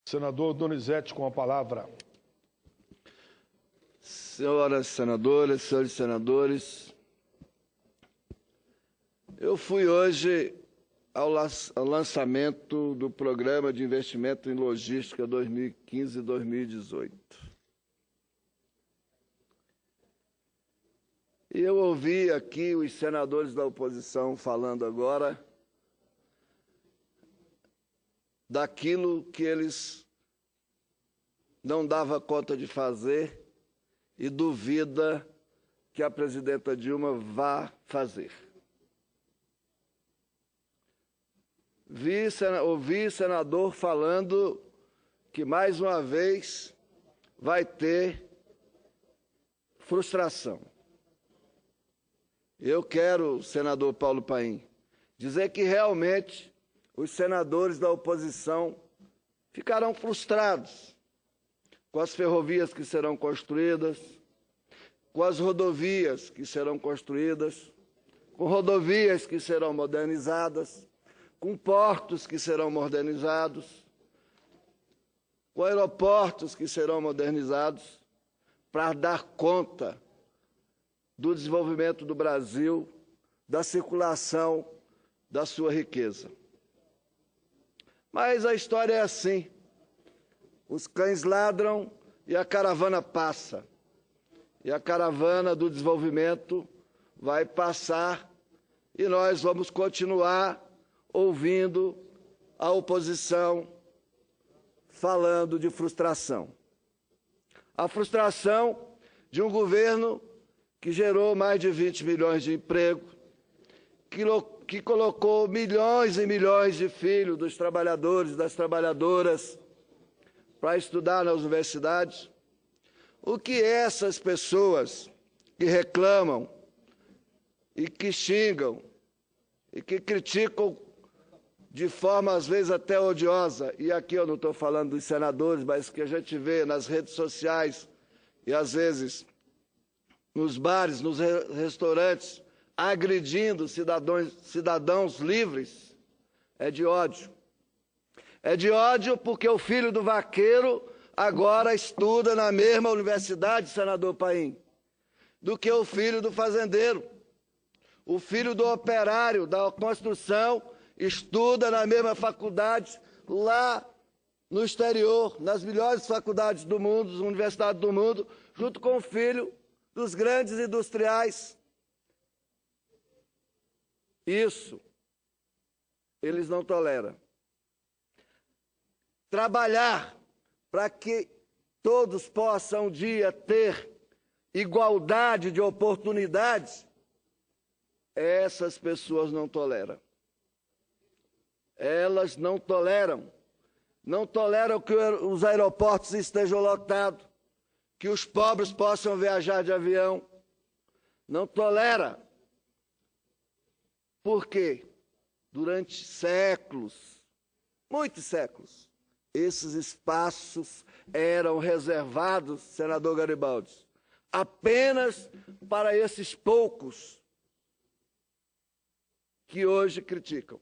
Senador Donizete, com a palavra. Senhoras senadoras, senhores senadores, eu fui hoje ao lançamento do Programa de Investimento em Logística 2015-2018. E eu ouvi aqui os senadores da oposição falando agora daquilo que eles não davam conta de fazer e duvida que a presidenta Dilma vá fazer. Ouvi senador falando que, mais uma vez, vai ter frustração. Eu quero, senador Paulo Paim, dizer que realmente os senadores da oposição ficarão frustrados com as ferrovias que serão construídas, com as rodovias que serão construídas, com rodovias que serão modernizadas, com portos que serão modernizados, com aeroportos que serão modernizados, para dar conta do desenvolvimento do Brasil, da circulação da sua riqueza. Mas a história é assim. Os cães ladram e a caravana passa. E a caravana do desenvolvimento vai passar e nós vamos continuar ouvindo a oposição falando de frustração. A frustração de um governo que gerou mais de 20 milhões de empregos, que colocou milhões e milhões de filhos dos trabalhadores e das trabalhadoras para estudar nas universidades. O que essas pessoas que reclamam e que xingam e que criticam de forma, às vezes, até odiosa, e aqui eu não estou falando dos senadores, mas que a gente vê nas redes sociais e, às vezes, nos bares, nos restaurantes, agredindo cidadãos livres, é de ódio. É de ódio porque o filho do vaqueiro agora estuda na mesma universidade, senador Paim, do que o filho do fazendeiro. O filho do operário da construção estuda na mesma faculdade lá no exterior, nas melhores faculdades do mundo, as universidades do mundo, junto com o filho dos grandes industriais. Isso eles não toleram. Trabalhar para que todos possam um dia ter igualdade de oportunidades, essas pessoas não toleram. Elas não toleram. Não toleram que os aeroportos estejam lotados, que os pobres possam viajar de avião. Não tolera. Porque durante séculos, muitos séculos, esses espaços eram reservados, senador Garibaldi, apenas para esses poucos que hoje criticam.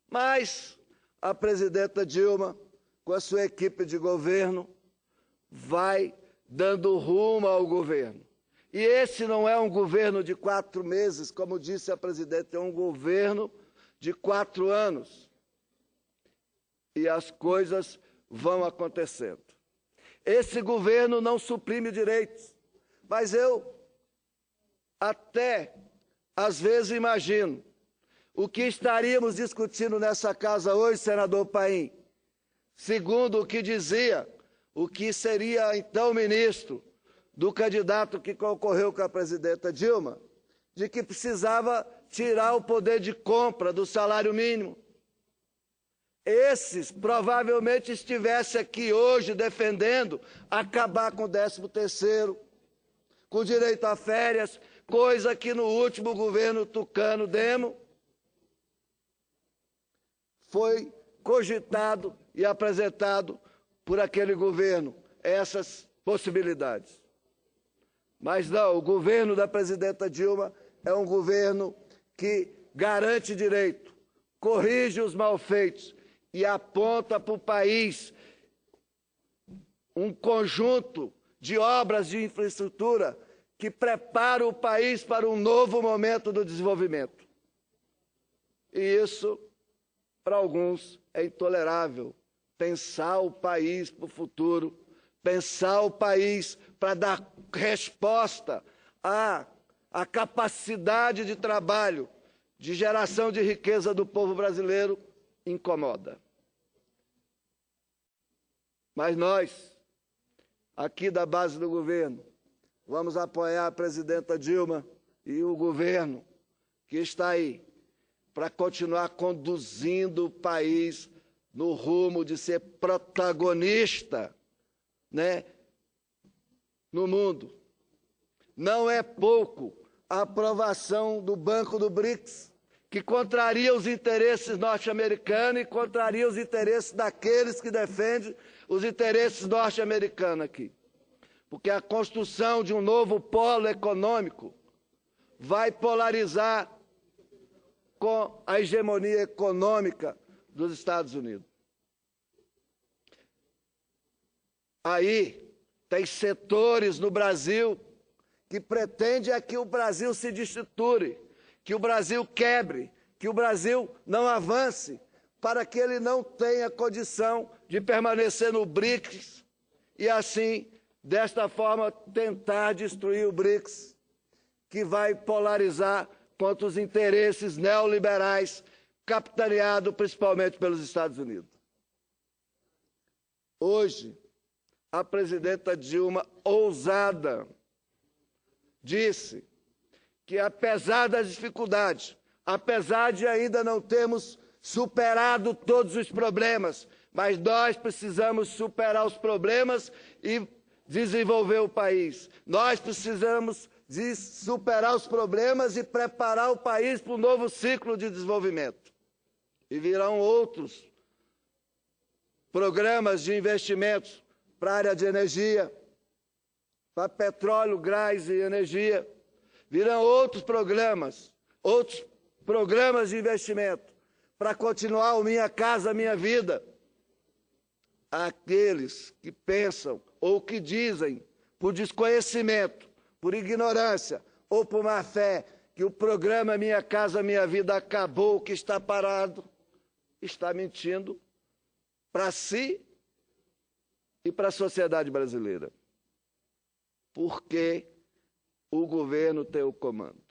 Mas a presidenta Dilma, com a sua equipe de governo, vai dando rumo ao governo. E esse não é um governo de 4 meses, como disse a presidenta, é um governo de 4 anos. E as coisas vão acontecendo. Esse governo não suprime direitos, mas eu até, às vezes, imagino o que estaríamos discutindo nessa casa hoje, senador Paim, segundo o que dizia, o que seria então ministro do candidato que concorreu com a presidenta Dilma, de que precisava tirar o poder de compra do salário mínimo. Esses provavelmente estivessem aqui hoje defendendo acabar com o 13º, com direito a férias, coisa que no último governo tucano Demo foi cogitado e apresentado por aquele governo, essas possibilidades. Mas não, o governo da presidenta Dilma é um governo que garante direito, corrige os malfeitos e aponta para o país um conjunto de obras de infraestrutura que prepara o país para um novo momento do desenvolvimento. E isso, para alguns, é intolerável. Pensar o país para o futuro, pensar o país para dar resposta à capacidade de trabalho, de geração de riqueza do povo brasileiro, incomoda. Mas nós, aqui da base do governo, vamos apoiar a presidenta Dilma e o governo que está aí para continuar conduzindo o país no rumo de ser protagonista, né, no mundo. Não é pouco a aprovação do Banco do BRICS, que contraria os interesses norte-americanos e contraria os interesses daqueles que defendem os interesses norte-americanos aqui. Porque a construção de um novo polo econômico vai polarizar com a hegemonia econômica dos Estados Unidos. Aí tem setores no Brasil que pretendem que o Brasil se destruture, que o Brasil quebre, que o Brasil não avance, para que ele não tenha condição de permanecer no BRICS e assim, desta forma, tentar destruir o BRICS, que vai polarizar contra os interesses neoliberais, capitaneado principalmente pelos Estados Unidos. Hoje, a presidenta Dilma, ousada, disse que, apesar das dificuldades, apesar de ainda não termos superado todos os problemas, mas nós precisamos superar os problemas e desenvolver o país. Nós precisamos de superar os problemas e preparar o país para um novo ciclo de desenvolvimento. E virão outros programas de investimentos para a área de energia, para petróleo, gás e energia. Virão outros programas de investimento para continuar o Minha Casa Minha Vida. Aqueles que pensam ou que dizem, por desconhecimento, por ignorância ou por má fé, que o programa Minha Casa Minha Vida acabou, que está parado, está mentindo para si e para a sociedade brasileira. Porque o governo tem o comando.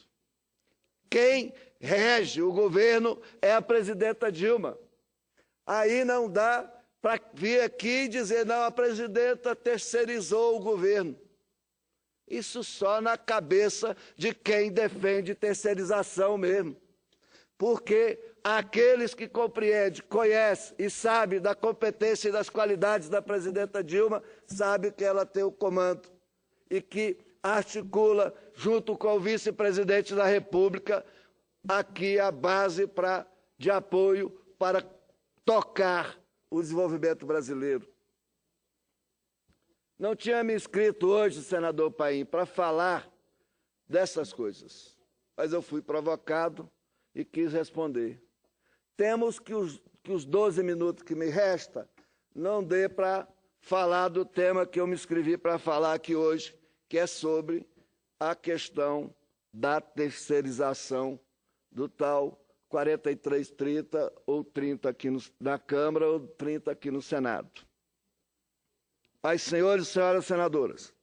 Quem rege o governo é a presidenta Dilma. Aí não dá para vir aqui e dizer, não, a presidenta terceirizou o governo. Isso só na cabeça de quem defende terceirização mesmo. Porque aqueles que compreendem, conhecem e sabem da competência e das qualidades da presidenta Dilma, sabem que ela tem o comando e que articula, junto com o vice-presidente da República, aqui a base de apoio para tocar o desenvolvimento brasileiro. Não tinha me inscrito hoje, senador Paim, para falar dessas coisas, mas eu fui provocado e quis responder. Temos que os 12 minutos que me resta não dê para falar do tema que eu me inscrevi para falar aqui hoje, que é sobre a questão da terceirização do tal 4330 ou 30 aqui na Câmara ou 30 aqui no Senado. Mas, senhores e senhoras senadoras,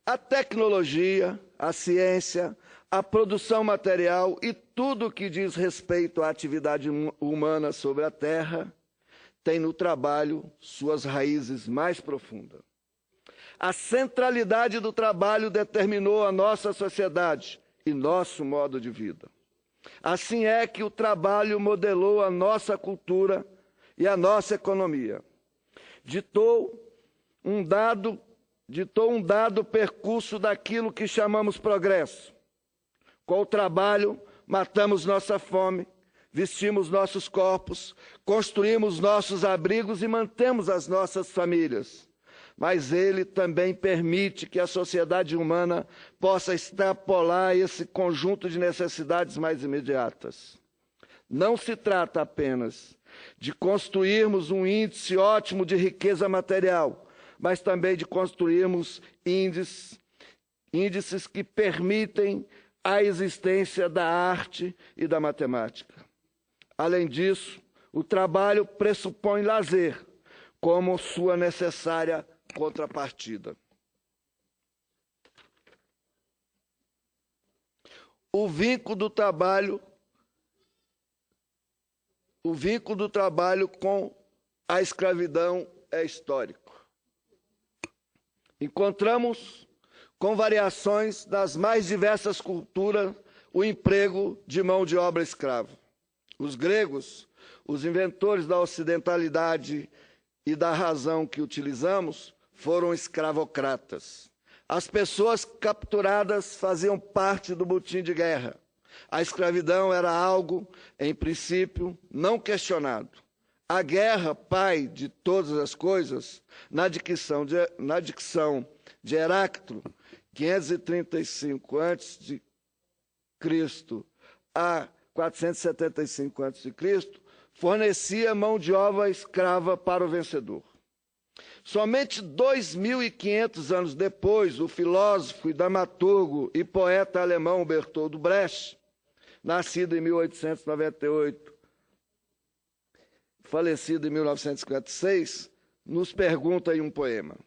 a tecnologia, a ciência, a produção material e tudo que diz respeito à atividade humana sobre a Terra tem no trabalho suas raízes mais profundas. A centralidade do trabalho determinou a nossa sociedade e nosso modo de vida. Assim é que o trabalho modelou a nossa cultura e a nossa economia. Ditou um dado percurso daquilo que chamamos progresso. Com o trabalho, matamos nossa fome, vestimos nossos corpos, construímos nossos abrigos e mantemos as nossas famílias. Mas ele também permite que a sociedade humana possa extrapolar esse conjunto de necessidades mais imediatas. Não se trata apenas de construirmos um índice ótimo de riqueza material, mas também de construirmos índices que permitem a existência da arte e da matemática. Além disso, o trabalho pressupõe lazer como sua necessária contrapartida. O vínculo do trabalho com a escravidão é histórico. Encontramos, com variações das mais diversas culturas, o emprego de mão de obra escrava. Os gregos, os inventores da ocidentalidade e da razão que utilizamos, foram escravocratas. As pessoas capturadas faziam parte do motim de guerra. A escravidão era algo, em princípio, não questionado. A guerra, pai de todas as coisas, na dicção de Heráclito, 535 a.C. a 475 a.C., fornecia mão de obra escrava para o vencedor. Somente 2.500 anos depois, o filósofo, dramaturgo e poeta alemão Bertolt Brecht, nascido em 1898, falecido em 1956, nos pergunta em um poema: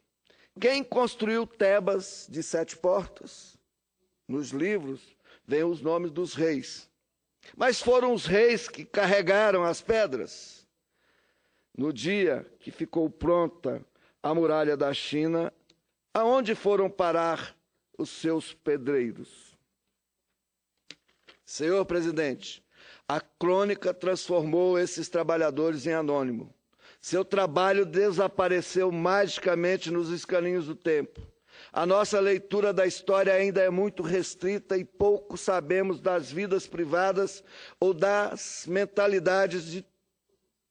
quem construiu Tebas de 7 portas? Nos livros vêm os nomes dos reis. Mas foram os reis que carregaram as pedras? No dia que ficou pronta a muralha da China, aonde foram parar os seus pedreiros? Senhor presidente, a crônica transformou esses trabalhadores em anônimo. Seu trabalho desapareceu magicamente nos escaninhos do tempo. A nossa leitura da história ainda é muito restrita e pouco sabemos das vidas privadas ou das mentalidades de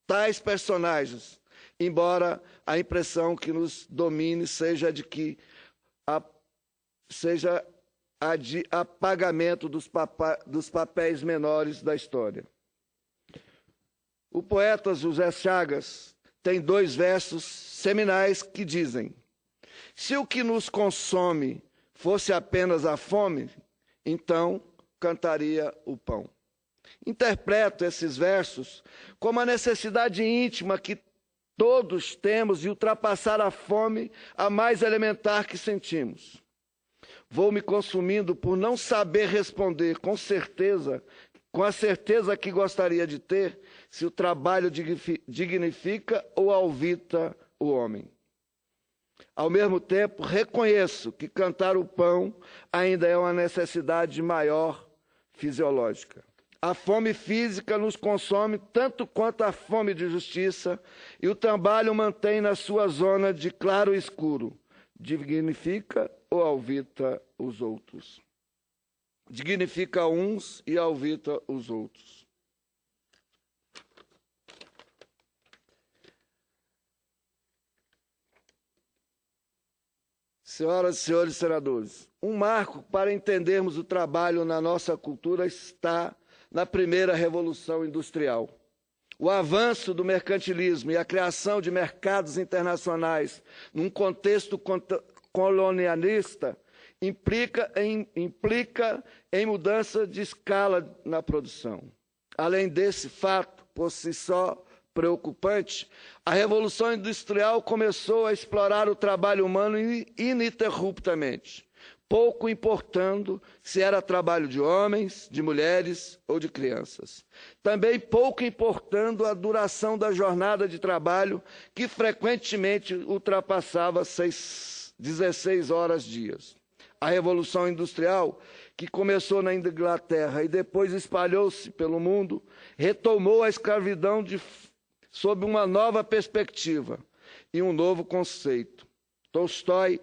tais personagens, embora a impressão que nos domine seja a de apagamento dos papéis menores da história. O poeta José Chagas tem 2 versos seminais que dizem: se o que nos consome fosse apenas a fome, então cantaria o pão. Interpreto esses versos como a necessidade íntima que todos temos de ultrapassar a fome, a mais elementar que sentimos. Vou me consumindo por não saber responder com a certeza que gostaria de ter, se o trabalho dignifica ou alvita o homem. Ao mesmo tempo, reconheço que cantar o pão ainda é uma necessidade maior fisiológica. A fome física nos consome tanto quanto a fome de justiça, e o trabalho mantém na sua zona de claro e escuro. Dignifica ou alvita os outros? Dignifica uns e alvita os outros. Senhoras e senhores senadores, um marco para entendermos o trabalho na nossa cultura está na primeira Revolução Industrial. O avanço do mercantilismo e a criação de mercados internacionais num contexto colonialista implica em mudança de escala na produção. Além desse fato, por si só preocupante, a Revolução Industrial começou a explorar o trabalho humano ininterruptamente, pouco importando se era trabalho de homens, de mulheres ou de crianças. Também pouco importando a duração da jornada de trabalho, que frequentemente ultrapassava 16 horas dias. A Revolução Industrial, que começou na Inglaterra e depois espalhou-se pelo mundo, retomou a escravidão sob uma nova perspectiva e um novo conceito. Tolstói,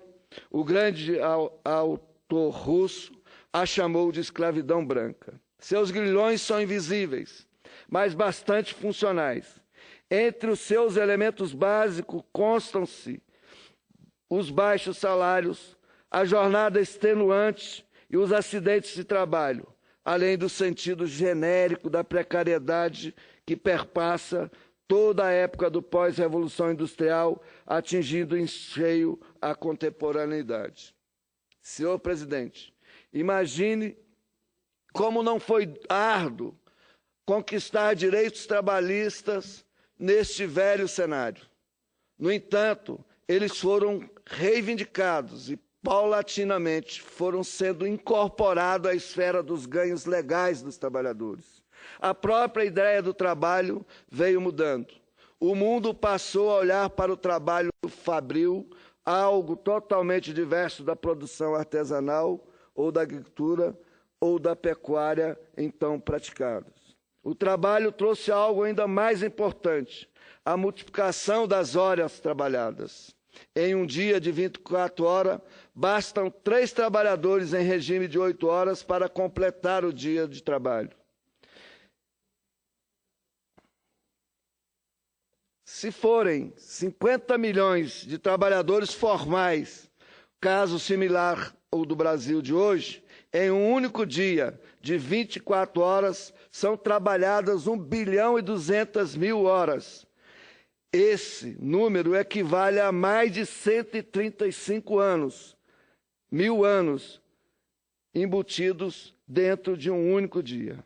o grande autor russo, a chamou de escravidão branca. Seus grilhões são invisíveis, mas bastante funcionais. Entre os seus elementos básicos constam-se os baixos salários, a jornada extenuante e os acidentes de trabalho, além do sentido genérico da precariedade que perpassa toda a época do pós-revolução industrial, atingindo em cheio a contemporaneidade. Senhor presidente, imagine como não foi árduo conquistar direitos trabalhistas neste velho cenário. No entanto, eles foram reivindicados e, paulatinamente, foram sendo incorporados à esfera dos ganhos legais dos trabalhadores. A própria ideia do trabalho veio mudando. O mundo passou a olhar para o trabalho fabril, algo totalmente diverso da produção artesanal ou da agricultura ou da pecuária então praticados. O trabalho trouxe algo ainda mais importante, a multiplicação das horas trabalhadas. Em um dia de 24 horas, bastam 3 trabalhadores em regime de 8 horas para completar o dia de trabalho. Se forem 50 milhões de trabalhadores formais, caso similar ao do Brasil de hoje, em um único dia de 24 horas, são trabalhadas 1.200.000.000 horas. Esse número equivale a mais de 135 anos, 1.000 anos, embutidos dentro de um único dia.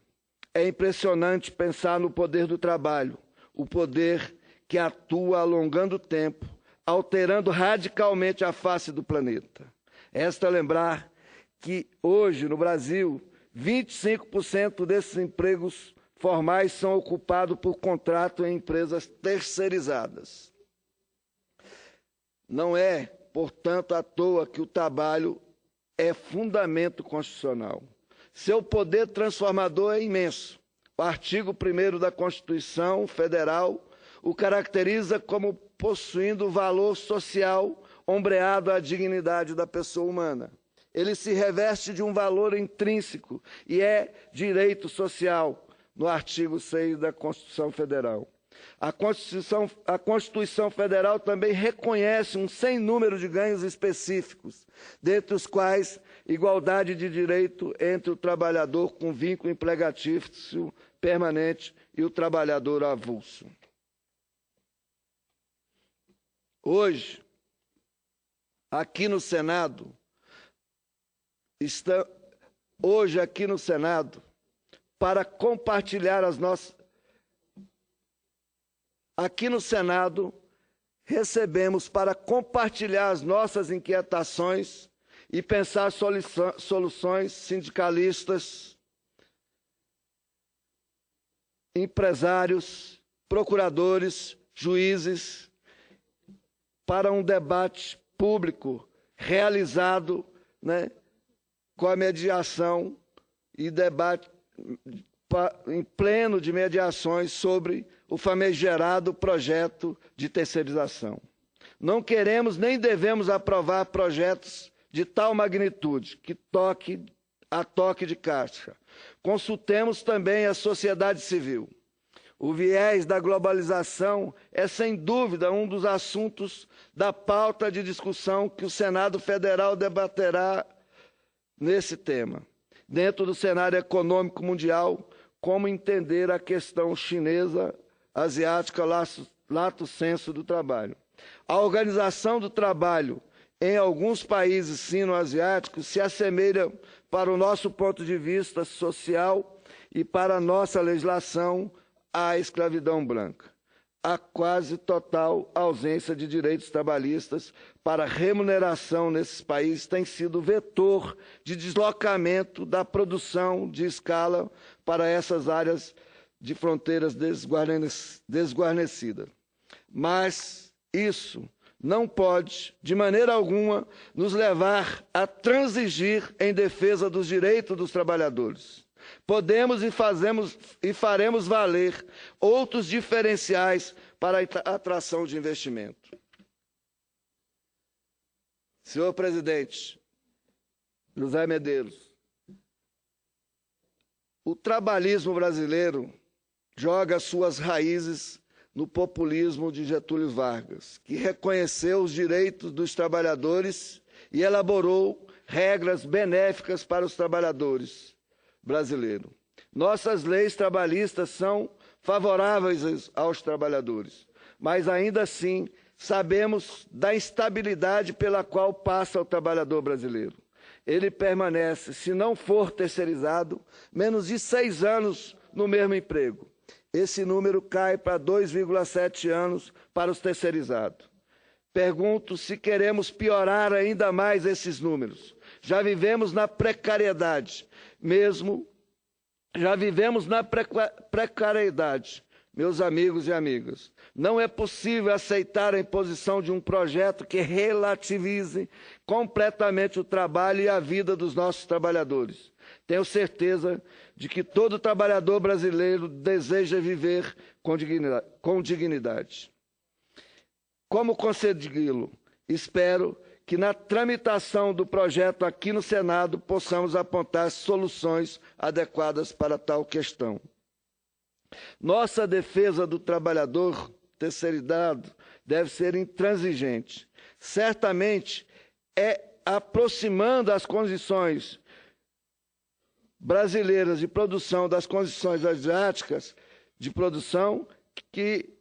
É impressionante pensar no poder do trabalho, o poder que atua alongando o tempo, alterando radicalmente a face do planeta. Resta lembrar que hoje, no Brasil, 25% desses empregos formais são ocupados por contrato em empresas terceirizadas. Não é, portanto, à toa que o trabalho é fundamento constitucional. Seu poder transformador é imenso. O artigo 1º da Constituição Federal o caracteriza como possuindo valor social ombreado à dignidade da pessoa humana. Ele se reveste de um valor intrínseco e é direito social, no artigo 6 da Constituição Federal. A Constituição Federal também reconhece um sem número de ganhos específicos, dentre os quais igualdade de direito entre o trabalhador com vínculo empregatício permanente e o trabalhador avulso. Hoje, aqui no Senado, para compartilhar as nossas... Aqui no Senado, recebemos para compartilhar as nossas inquietações e pensar soluções sindicalistas, empresários, procuradores, juízes, para um debate público realizado, com a mediação e debate em pleno de mediações sobre o famigerado projeto de terceirização. Não queremos nem devemos aprovar projetos de tal magnitude que toque de caixa. Consultemos também a sociedade civil. O viés da globalização é, sem dúvida, um dos assuntos da pauta de discussão que o Senado Federal debaterá nesse tema. Dentro do cenário econômico mundial, como entender a questão chinesa, asiática, lato sensu do trabalho. A organização do trabalho em alguns países sino-asiáticos se assemelha, para o nosso ponto de vista social e para a nossa legislação, à escravidão branca. A quase total ausência de direitos trabalhistas para remuneração nesses países tem sido vetor de deslocamento da produção de escala para essas áreas de fronteiras desguarnecidas. Mas isso não pode, de maneira alguma, nos levar a transigir em defesa dos direitos dos trabalhadores. Podemos e faremos valer outros diferenciais para a atração de investimento. Senhor presidente José Medeiros, o trabalhismo brasileiro joga suas raízes no populismo de Getúlio Vargas, que reconheceu os direitos dos trabalhadores e elaborou regras benéficas para os trabalhadores brasileiros. Nossas leis trabalhistas são favoráveis aos trabalhadores. Mas, ainda assim, sabemos da instabilidade pela qual passa o trabalhador brasileiro. Ele permanece, se não for terceirizado, menos de 6 anos no mesmo emprego. Esse número cai para 2,7 anos para os terceirizados. Pergunto se queremos piorar ainda mais esses números. Já vivemos na precariedade, meus amigos e amigas. Não é possível aceitar a imposição de um projeto que relativize completamente o trabalho e a vida dos nossos trabalhadores. Tenho certeza de que todo trabalhador brasileiro deseja viver com dignidade. Como consegui-lo? Espero que na tramitação do projeto aqui no Senado possamos apontar soluções adequadas para tal questão. Nossa defesa do trabalhador terceirizado deve ser intransigente. Certamente é aproximando as condições brasileiras de produção das condições asiáticas de produção que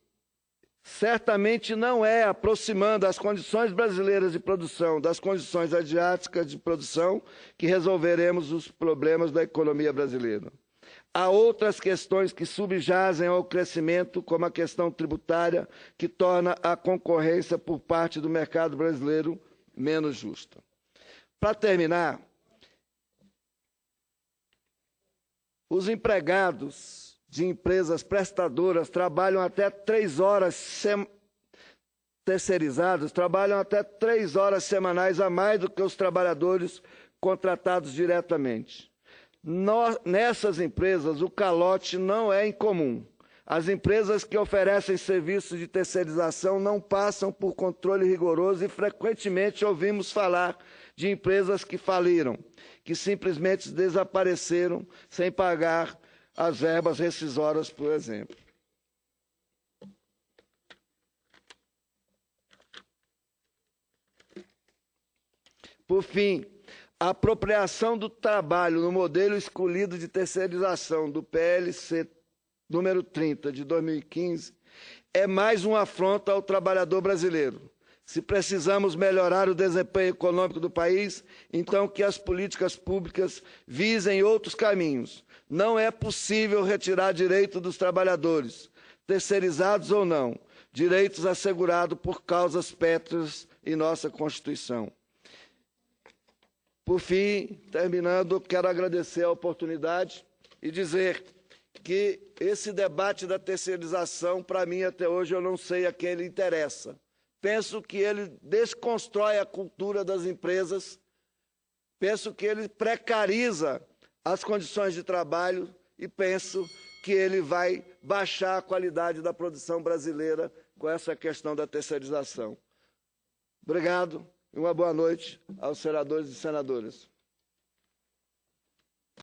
certamente não é aproximando as condições brasileiras de produção das condições asiáticas de produção que resolveremos os problemas da economia brasileira. Há outras questões que subjazem ao crescimento, como a questão tributária, que torna a concorrência por parte do mercado brasileiro menos justa. Para terminar, os empregados de empresas prestadoras trabalham até 3 horas terceirizados, trabalham até 3 horas semanais a mais do que os trabalhadores contratados diretamente. Nessas empresas, o calote não é incomum. As empresas que oferecem serviços de terceirização não passam por controle rigoroso e frequentemente ouvimos falar de empresas que faliram, que simplesmente desapareceram sem pagar as verbas rescisórias, por exemplo. Por fim, a apropriação do trabalho no modelo escolhido de terceirização do PLC número 30 de 2015 é mais uma afronta ao trabalhador brasileiro. Se precisamos melhorar o desempenho econômico do país, então que as políticas públicas visem outros caminhos. Não é possível retirar direito dos trabalhadores, terceirizados ou não, direitos assegurados por causas pétreas em nossa Constituição. Por fim, terminando, quero agradecer a oportunidade e dizer que esse debate da terceirização, para mim, até hoje, eu não sei a quem ele interessa. Penso que ele desconstrói a cultura das empresas, penso que ele precariza as condições de trabalho e penso que ele vai baixar a qualidade da produção brasileira com essa questão da terceirização. Obrigado e uma boa noite aos senadores e senadoras.